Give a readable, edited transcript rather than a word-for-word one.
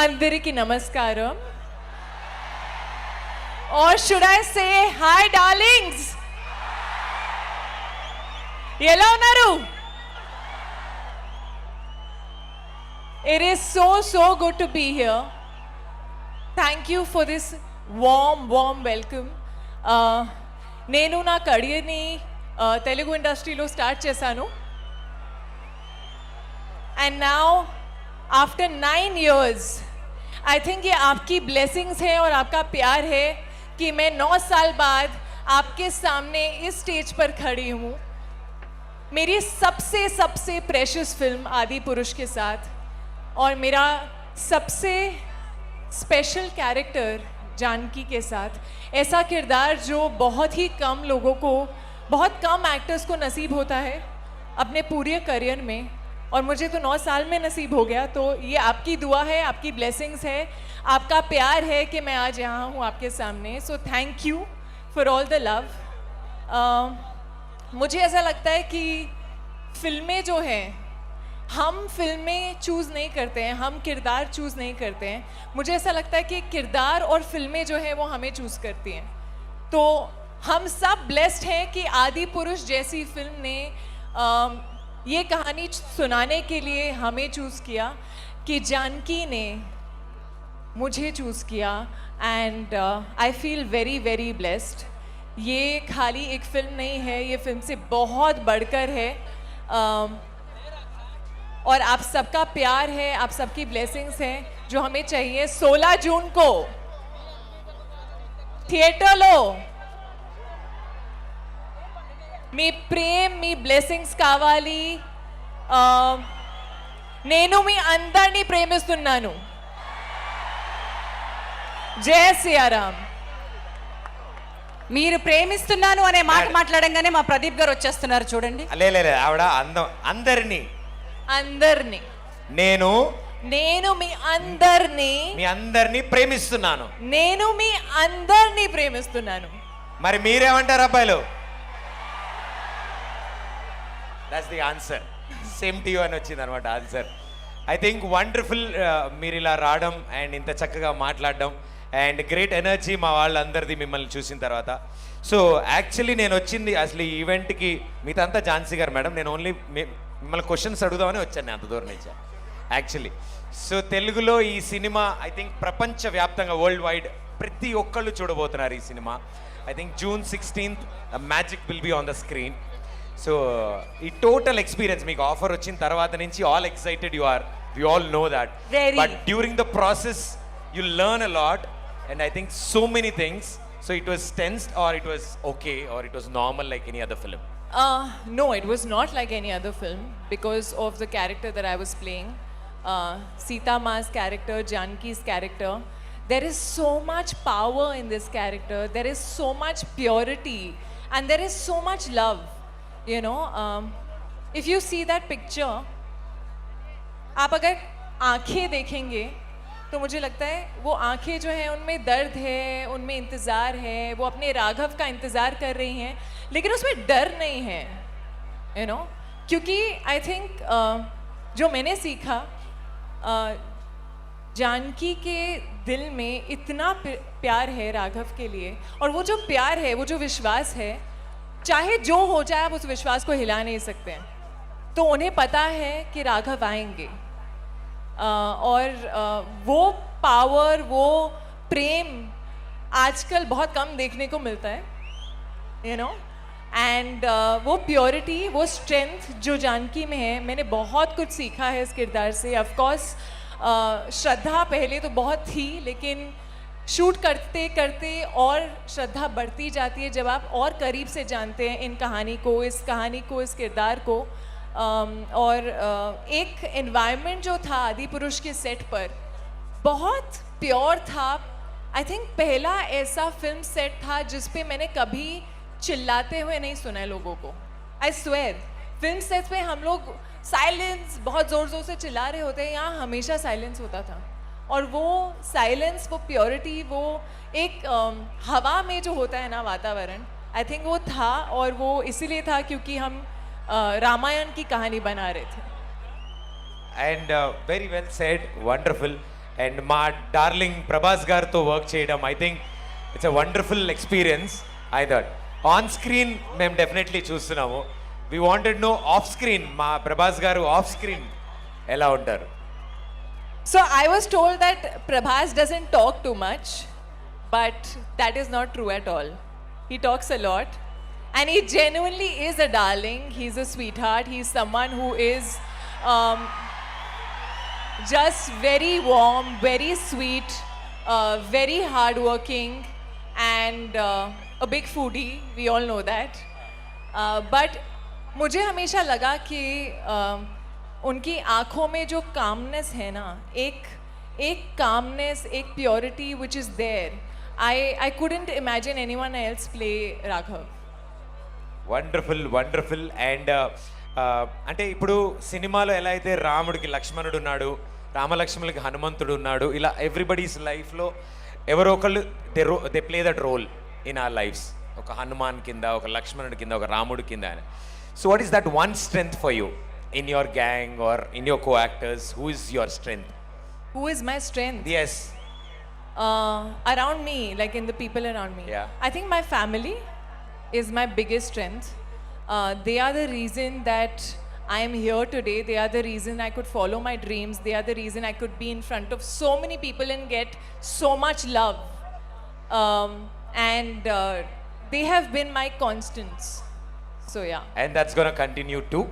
Andariki Namaskaram. Or should I say, hi darlings? Ela unnaru? It is so good to be here. Thank you for this warm welcome. నేను నా కెరియర్ని తెలుగు ఇండస్ట్రీలో start చేశాను. And now after 9 years, I think ये आपकी blessings है और आपका प्यार है कि मैं 9 साल बाद आपके सामने इस स्टेज पर खड़ी हूँ मेरी सबसे प्रेशियस फिल्म आदि पुरुष के साथ, और मेरा सबसे स्पेशल कैरेक्टर जानकी के साथ. ऐसा किरदार जो बहुत ही कम लोगों को, बहुत कम एक्टर्स को नसीब होता है अपने पूरे करियर में, और मुझे तो 9 साल में नसीब हो गया. तो ये आपकी दुआ है, आपकी ब्लेसिंग्स है, आपका प्यार है कि मैं आज यहाँ हूँ आपके सामने. So thank you for all the love. मुझे ऐसा लगता है कि फिल्में जो हैं, हम फिल्में चूज़ नहीं करते हैं, हम किरदार चूज़ नहीं करते हैं. मुझे ऐसा लगता है कि किरदार और फिल्में जो हैं वो हमें चूज़ करती हैं. तो हम सब ब्लेस्ड हैं कि आदि पुरुष जैसी फिल्म ने ये कहानी सुनाने के लिए हमें चूज़ किया, कि जानकी ने मुझे चूज़ किया. And I feel very blessed. ये खाली एक फिल्म नहीं है, ये फिल्म से बहुत बढ़कर है. और आप सबका प्यार है, आप सबकी ब्लेसिंग्स हैं जो हमें चाहिए. 16 जून को థియేటర్లో మీ ప్రేమ్, మీ బ్లెస్సింగ్స్ కావాలి. నేను మీ అందరినీ ప్రేమిస్తున్నాను. జై శ్రీరామ్. మీరు ప్రేమిస్తున్నాను అనే మాట మాట్లాడంగానే మా ప్రదీప్ గారు వచ్చేస్తున్నారు చూడండి. లే ఆవిడ అందరినీ నేను మీ అందరినీ ప్రేమిస్తున్నాను. నేను మీ అందరినీ ప్రేమిస్తున్నాను. మరి మీరేమంటారు అబ్బాయిలు? That's the answer. Same to you అని వచ్చింది అనమాట ఆన్సర్. ఐ థింక్ వండర్ఫుల్ మీరు ఇలా రావడం అండ్ ఇంత చక్కగా మాట్లాడడం అండ్ గ్రేట్ ఎనర్జీ మా వాళ్ళందరిది మిమ్మల్ని చూసిన తర్వాత. సో యాక్చువల్లీ నేను వచ్చింది అసలు ఈ ఈవెంట్కి, మీతంతా ఝాన్సీ గారు మేడం, నేను ఓన్లీ మిమ్మల్ని క్వశ్చన్స్ అడుగుదామని వచ్చాను నేను అంత దూరం నుంచి యాక్చువల్లీ. సో తెలుగులో ఈ సినిమా ఐ థింక్ ప్రపంచవ్యాప్తంగా వరల్డ్ వైడ్ ప్రతి ఒక్కళ్ళు చూడబోతున్నారు ఈ సినిమా. I think June 16th magic will be on the screen. So ఈ టోటల్ ఎక్స్పీరియన్స్ మీకు ఆఫర్ వచ్చిన తర్వాత నుంచి all excited you are, we all know that. But during the process you learn a lot and I think so many things. So it was tensed or it was okay or it was normal like any other film? No, it was not like any other film because of the character that I was playing. Sita Ma's character, Janki's character. There is so much power in this character. There is so much purity and there is so much love. You know, if you see that picture, आप अगर आँखें देखेंगे तो मुझे लगता है वो आँखें जो हैं उनमें दर्द है, उनमें इंतज़ार है, वो अपने राघव का इंतज़ार कर रही हैं, लेकिन उसमें डर नहीं है. यू नो, क्योंकि आई थिंक जो मैंने सीखा, जानकी के दिल में इतना प्यार है राघव के लिए, और वो जो प्यार है, वो जो विश्वास है, चाहे जो हो जाए आप उस विश्वास को हिला नहीं सकते हैं. तो उन्हें पता है कि राघव आएंगे. और वो पावर, वो प्रेम आजकल बहुत कम देखने को मिलता है. यू नो, एंड वो प्योरिटी, वो स्ट्रेंथ जो जानकी में है, मैंने बहुत कुछ सीखा है इस किरदार से. ऑफ कोर्स श्रद्धा पहले तो बहुत थी, लेकिन शूट करते करते और श्रद्धा बढ़ती जाती है जब आप और करीब से जानते हैं इन कहानी को, इस किरदार को. और एक एनवायरनमेंट जो था आदि पुरुष के सेट पर बहुत प्योर था. आई थिंक पहला ऐसा फिल्म सेट था जिस पे मैंने कभी चिल्लाते हुए नहीं सुना है लोगों को. आई स्वेयर, फिल्म सेट पे हम लोग साइलेंस, बहुत ज़ोर ज़ोर से चिल्ला रहे होते हैं, यहाँ हमेशा साइलेंस होता था. और वो साइलेंस, वो प्योरिटी, वो एक हवा में जो होता है ना वातावरण, आई थिंक वो था. और वो इसीलिए था क्योंकि हम रामायण की कहानी बना रहे थे. And very well said, wonderful. And మా డార్లింగ్ ప్రభాస్ గారితో వర్క్ చేయడం I think it's a wonderful experience. I thought on screen మేము డెఫినెట్లీ చూస్తున్నాము. We wanted no off screen మా ప్రభాస్ గారు ఆఫ్ స్క్రీన్ ఎలా ఉంటారు. So I was told that Prabhas doesn't talk too much, but that is not true at all. He talks a lot, and he genuinely is a darling. He's a sweetheart. He's someone who is just very warm, very sweet, very hardworking, and a big foodie. We all know that. But मुझे हमेशा लगा कि उनकी आंखों में जो calmness है ना, एक कामनेस, एक purity which is there. I couldn't imagine anyone else play Raghav. Wonderful wonderful. And అంటే ఇప్పుడు సినిమాలో ఎలా అయితే రాముడికి లక్ష్మణుడు ఉన్నాడు, రామలక్ష్మణులకి హనుమంతుడు ఉన్నాడు, ఇలా ఎవ్రీబడీస్ లైఫ్లో ఎవరో ఒకళ్ళు they play that role in our lives. ఒక హనుమాన్ కింద, ఒక లక్ష్మణుడి కింద, ఒక రాముడి కింద. So what is that one strength for you in your gang or in your co-actors? Who is your strength? Who is my strength? Yes. Around me, like in the people around me. Yeah. I think my family is my biggest strength. They are the reason that I am here today. They are the reason I could follow my dreams. They are the reason I could be in front of so many people and get so much love. And they have been my constants. So yeah. And that's gonna continue too.